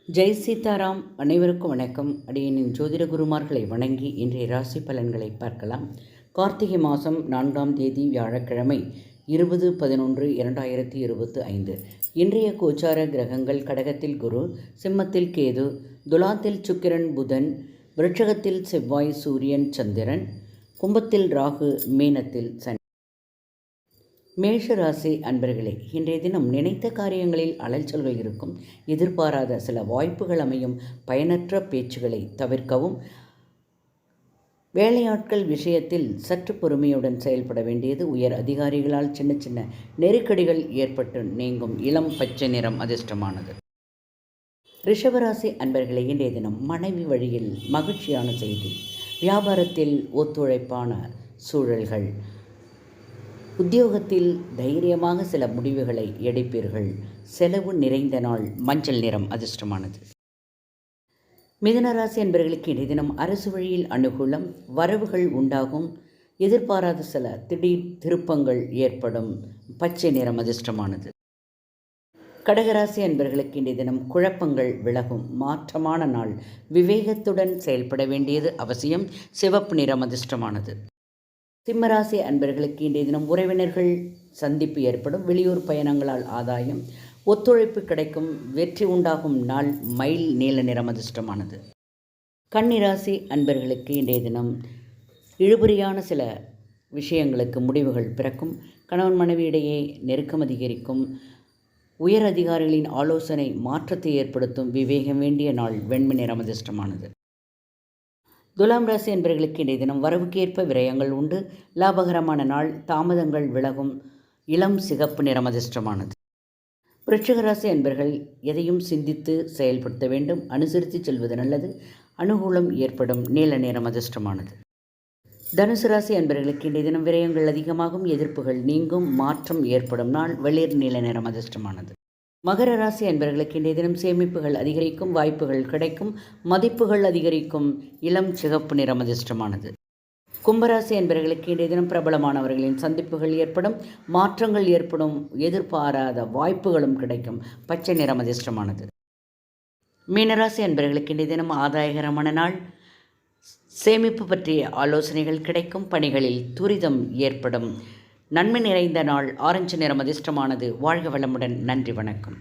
ஜெய் சீதாராம். அனைவருக்கும் வணக்கம். அடியனின் ஜோதிட குருமார்களை வணங்கி இன்றைய ராசி பலன்களை பார்க்கலாம். கார்த்திகை மாதம் 4ஆம் தேதி வியாழக்கிழமை 20/11/2025. இன்றைய கோச்சார கிரகங்கள்: கடகத்தில் குரு, சிம்மத்தில் கேது, துலாத்தில் சுக்கிரன் புதன், விருட்சகத்தில் செவ்வாய் சூரியன் சந்திரன், கும்பத்தில் ராகு, மீனத்தில் சனி. மேஷ ராசி அன்பர்களே, இன்றைய தினம் நினைத்த காரியங்களில் அலைச்சல்கள் இருக்கும். எதிர்பாராத சில வாய்ப்புகள் அமையும். பயனற்ற பேச்சுகளை தவிர்க்கவும். வேலையாட்கள் விஷயத்தில் சற்று பொறுமையுடன் செயல்பட வேண்டியது. உயர் அதிகாரிகளால் சின்ன சின்ன நெருக்கடிகள் ஏற்பட்டு நீங்கும். இளம் பச்சை நிறம் அதிர்ஷ்டமானது. ரிஷபராசி அன்பர்களே, இன்றைய தினம் மனைவி வழியில் மகிழ்ச்சியான செய்தி. வியாபாரத்தில் ஒத்துழைப்பான சூழல்கள். உத்தியோகத்தில் தைரியமாக சில முடிவுகளை எடுப்பீர்கள். செலவு நிறைந்த நாள். மஞ்சள் நிறம் அதிர்ஷ்டமானது. மிதுனராசி என்பவர்களுக்கு இன்றைய தினம் அரசு வழியில் அனுகூலம். வரவுகள் உண்டாகும். எதிர்பாராத சில திடீர் திருப்பங்கள் ஏற்படும். பச்சை நிறம் அதிர்ஷ்டமானது. கடகராசி என்பவர்களுக்கு இன்றைய தினம் குழப்பங்கள் விலகும். மாற்றமான நாள். விவேகத்துடன் செயல்பட வேண்டியது அவசியம். சிவப்பு நிறம் அதிர்ஷ்டமானது. சிம்மராசி அன்பர்களுக்கு இன்றைய தினம் உறவினர்கள் சந்திப்பு ஏற்படும். வெளியூர் பயணங்களால் ஆதாயம். ஒத்துழைப்பு கிடைக்கும். வெற்றி உண்டாகும் நாள். மயில் நீல நிறம் அதிர்ஷ்டமானது. கன்னிராசி அன்பர்களுக்கு இன்றைய தினம் இழுபறியான சில விஷயங்களுக்கு முடிவுகள் பிறக்கும். கணவன் மனைவியிடையே நெருக்கம் அதிகரிக்கும். உயர் அதிகாரிகளின் ஆலோசனை மாற்றத்தை ஏற்படுத்தும். விவேகம் வேண்டிய நாள். வெண்மை நிறம் அதிர்ஷ்டமானது. துலாம் ராசி என்பவர்களுக்கு இன்றைய தினம் வரவுக்கேற்ப விரயங்கள் உண்டு. லாபகரமான நாள். தாமதங்கள் விலகும். இளம் சிகப்பு நிறம் அதிர்ஷ்டமானது. விருச்சிக ராசி என்பவர்கள் எதையும் சிந்தித்து செயல்படுத்த வேண்டும். அனுசரித்து செல்வது நல்லது. அனுகூலம் ஏற்படும். நீல நிறம் அதிர்ஷ்டமானது. தனுசு ராசி என்பவர்களுக்கு இன்றைய தினம் விரயங்கள் அதிகமாகும். எதிர்ப்புகள் நீங்கும். மாற்றம் ஏற்படும் நாள். வெளிர் நீல நிறம் அதிர்ஷ்டமானது. மகர ராசி அன்பர்களுக்கு இன்றைய தினம் சேமிப்புகள் அதிகரிக்கும். வாய்ப்புகள் கிடைக்கும். மதிப்புகள் அதிகரிக்கும். இளம் சிகப்பு நிறம் அதிர்ஷ்டமானது. கும்பராசி அன்பர்களுக்கு இன்றைய தினம் பிரபலமானவர்களின் சந்திப்புகள் ஏற்படும். மாற்றங்கள் ஏற்படும். எதிர்பாராத வாய்ப்புகளும் கிடைக்கும். பச்சை நிறம் அதிர்ஷ்டமானது. மீனராசி அன்பர்களுக்கு இன்றைய தினம் ஆதாயகரமான நாள். சேமிப்பு பற்றிய ஆலோசனைகள் கிடைக்கும். பணிகளில் துரிதம் ஏற்படும். நன்மை நிறைந்த நாள். ஆரஞ்சு நிறம் அதிர்ஷ்டமானது. வாழ்க வளமுடன். நன்றி, வணக்கம்.